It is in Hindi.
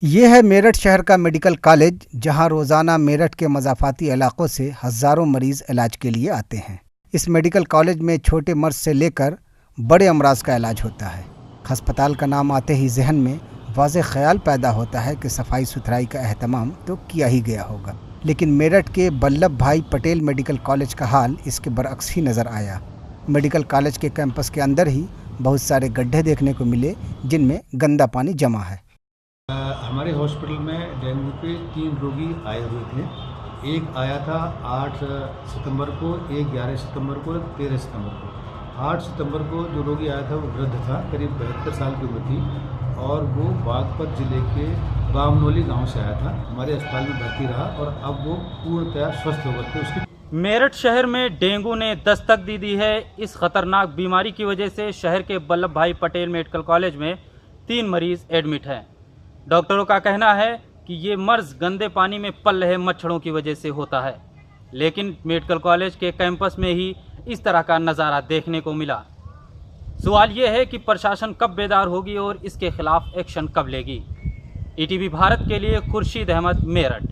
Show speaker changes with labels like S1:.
S1: ये है मेरठ शहर का मेडिकल कॉलेज, जहां रोज़ाना मेरठ के मज़ाफ़ाती इलाकों से हज़ारों मरीज़ इलाज के लिए आते हैं। इस मेडिकल कॉलेज में छोटे मर्ज़ से लेकर बड़े अमराज का इलाज होता है। हस्पताल का नाम आते ही जहन में वाज़ेह ख्याल पैदा होता है कि सफाई सुथराई का अहतमाम तो किया ही गया होगा, लेकिन मेरठ के वल्लभ भाई पटेल मेडिकल कॉलेज का हाल इसके बरअक्स ही नज़र आया। मेडिकल कॉलेज के कैंपस के अंदर ही बहुत सारे गड्ढे देखने को मिले, जिनमें गंदा पानी जमा है।
S2: हमारे हॉस्पिटल में डेंगू के 3 रोगी आए हुए थे। एक आया था 8 सितंबर को, एक 11 सितंबर को, 13 सितंबर को। 8 सितंबर को जो रोगी आया था वो वृद्ध था, करीब 72 साल की उम्र थी और वो बागपत ज़िले के बामनोली गांव से आया था। हमारे अस्पताल में भर्ती रहा और अब वो पूर्णतः स्वस्थ होकर के उसकी।
S3: मेरठ शहर में डेंगू ने दस्तक दी है। इस खतरनाक बीमारी की वजह से शहर के वल्लभ भाई पटेल मेडिकल कॉलेज में 3 मरीज एडमिट हैं। डॉक्टरों का कहना है कि ये मर्ज गंदे पानी में पल रहे मच्छरों की वजह से होता है, लेकिन मेडिकल कॉलेज के कैंपस में ही इस तरह का नज़ारा देखने को मिला। सवाल ये है कि प्रशासन कब बेदार होगी और इसके खिलाफ एक्शन कब लेगी। ईटीवी भारत के लिए खुर्शीद अहमद, मेरठ।